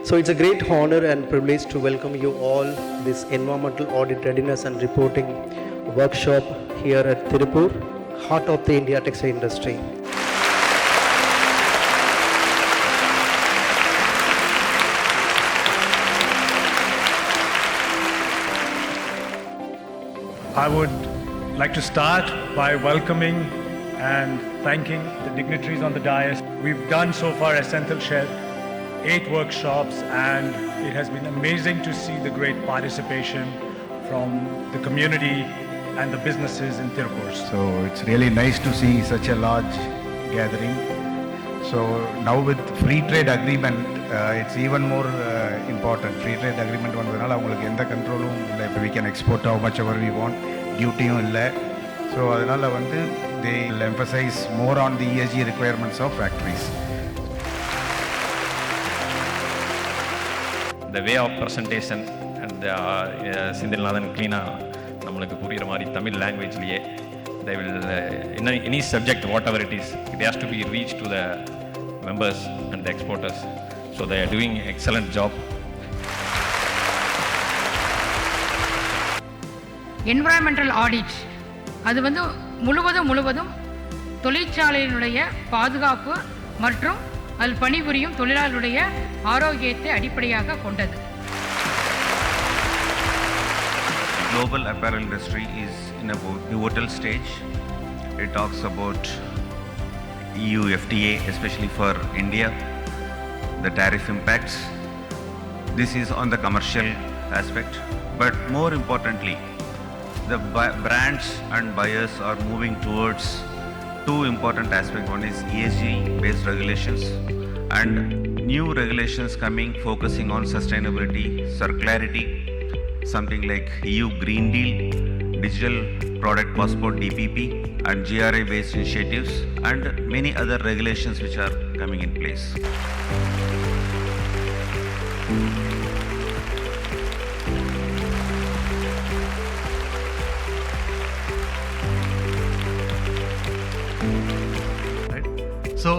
So it's a great honor and privilege to welcome you all this environmental audit readiness and reporting workshop here at Tirupur, heart of the India textile industry. I would like to start by welcoming and thanking the dignitaries on the dais. We've done so far Essential Shed, 8 workshops, and it has been amazing to see the great participation from the community and the businesses in Tirupur. So it's really nice to see such a large gathering. So now with free trade agreement, it's even more important. Free trade agreement வந்ததனால அவங்களுக்கு எந்த கண்ட்ரோலும் இல்லை. இப்போ we can export how much ever we want, டியூட்டியும் இல்லை. So அதனால் they will emphasize more on the ESG requirements of factories. The way of presentation and Sindilnathan cleaner நம்மளுக்கு புரியுற மாதிரி Tamil லாங்குவேஜ்லேயே they will any subject whatever it is, it has to be reached to the members and the exporters, so they are doing excellent job. Environmental audit அது முழுவதும் தொழிற்சாலையினுடைய பாதுகாப்பு மற்றும் அதில் பணிபுரியும் தொழிலாளருடைய ஆரோக்கியத்தை அடிப்படையாக கொண்டது. Global apparel industry is in a pivotal stage. It talks about EU FTA, especially for India, the tariff impacts. This is on the commercial aspect, but more importantly, the brands and buyers are moving towards 2 important aspects. One is ESG based regulations and new regulations coming focusing on sustainability, circularity, something like EU Green Deal, Digital Product Passport DPP, and GRI based initiatives, and many other regulations which are coming in place. So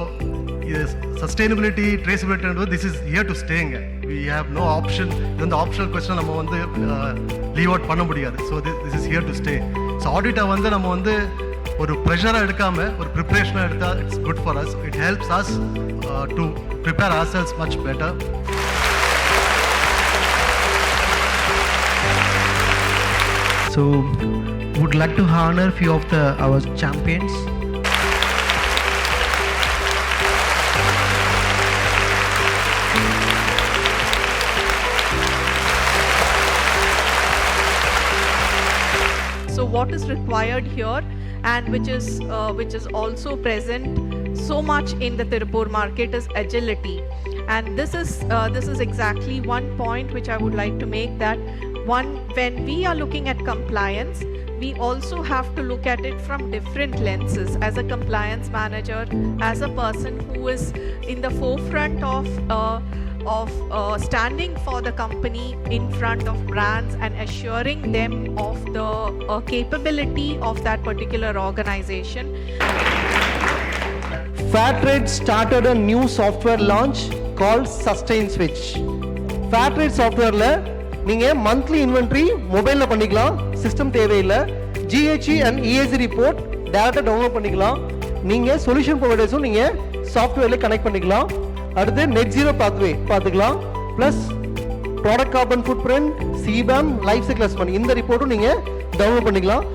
yes, sustainability, traceability, and this is here to stay. We have no option. Then the optional question நம்ம leave out பண்ண முடியாது. So this is here to stay. So audit நம்ம ஒரு pressure எடுக்காம ஒரு preparation எடுத்தா it's good for us. It helps us to prepare ourselves much better. So would like to honor few of our champions. So what is required here, and which is also present so much in the Tirupur market, is agility. And this is exactly one point which I would like to make, that when we are looking at compliance, we also have to look at it from different lenses. As a compliance manager, as a person who is in the forefront of standing for the company in front of brands and assuring them of the capability of that particular organization. Fairtrade started a new software launch called Sustain Switch. Fairtrade software la நீங்க monthly inventory mobile ல பண்ணிக்கலாம், system தேவையில்லை. GHE and ESG report டைரக்டா download பண்ணிக்கலாம். நீங்க solution ப்ரொவைடர்ஸும் நீங்க சாஃப்ட்வேர்ல connect பண்ணிக்கலாம். அடுத்து நெட் ஜீரோ பாத்வே பார்த்துக்கலாம். Plus product carbon food print, CBAM, life cycle assessment, இந்த ரிப்போர்ட்டும் நீங்க டவுன்லோட் பண்ணிக்கலாம்.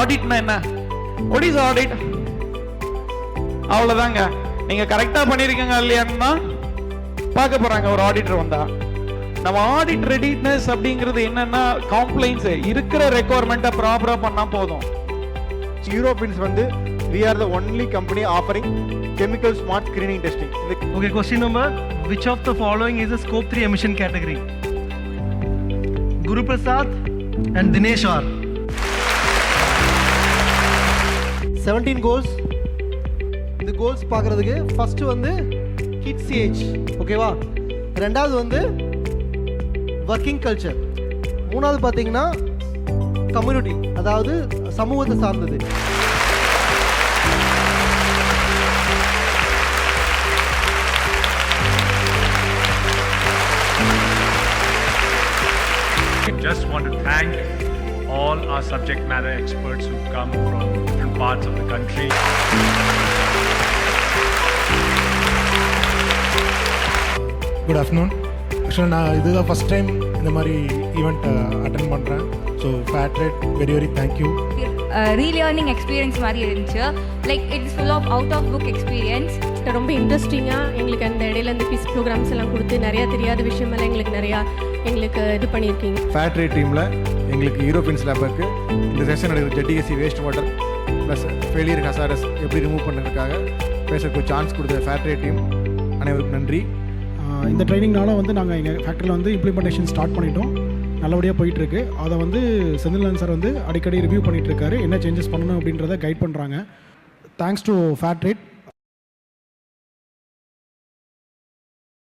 ஆடிட்னா என்ன? What is audit? அவ்வளோதாங்க. நீங்க கரெக்டா பண்ணிருக்கீங்க இல்லையான்னு தான் பார்க்க போறாங்க ஒரு ஆடிட்டர் வந்தா. நம்ம ஆடிட் ரெடினஸ் அப்படிங்கிறது என்னன்னா, காம்ப்ளைன்ஸ் இருக்கிற ரெக்குவயர்மெண்ட்டை ப்ராப்பரா பண்ணா போதும். Europeans we are the only company offering chemical smart screening testing. Okay, question number, which of the following is a scope 3 emission category? Guru Prasad and Dinesh R. 17 goals. இந்த goals பார்க்கறதுக்கு first kids age, ஓகேவா? ரெண்டாவது working culture. மூணாவது பார்த்தீங்கன்னா community, அதாவது சமூகத்தை சார்ந்தது. want to thank all our subject matter experts who come from different parts of the country. Good afternoon. ஆக்சுவலாக நான் இதுதான் ஃபஸ்ட் டைம் இந்த மாதிரி ஈவெண்ட் அட்டன் பண்ணுறேன். ஸோ ஃபேட் ரேட் very very thank you. Relearning experience மாதிரி இருந்துச்சு. Like it's full of out of book experience. ரொம்ப இன்ட்ரெஸ்டிங்காக எங்களுக்கு அந்த இடையில இந்த குவிஸ் ப்ரோக்ராம்ஸ் எல்லாம் கொடுத்து நிறையா தெரியாத விஷயமெல்லாம் எங்களுக்கு இது பண்ணியிருக்கீங்க. ஃபேட் ரேட் டீமில் எங்களுக்கு யூரோப்பியன்ஸ் லேபுக்கு இந்த செஷன் நடக்குது ஜெட்டிஎஸ்சி வேஸ்ட் வாட்டர் ப்ளஸ் ஃபெயிலியர் ஹசாரஸ் எப்படி ரிமூவ் பண்ணுறதுக்காக பேசுறதுக்கு ஒரு சான்ஸ் கொடுத்த ஃபேட் ரேட் டீம் அனைவருக்கும் நன்றி. இந்த ட்ரைனிங்னால வந்து நாங்கள் எங்கள் ஃபேக்ட்ரியில் வந்து இம்ப்ளிமெண்டேஷன் ஸ்டார்ட் பண்ணிட்டோம். நல்லபடியாக போயிட்டுருக்கு. அதை வந்து செந்தில்நாதன் சார் வந்து அடிக்கடி ரிவ்யூ பண்ணிகிட்ருக்காரு. என்ன சேஞ்சஸ் பண்ணணும் அப்படின்றத கைட் பண்ணுறாங்க. தேங்க்ஸ் டு ஃபேட் ரேட்.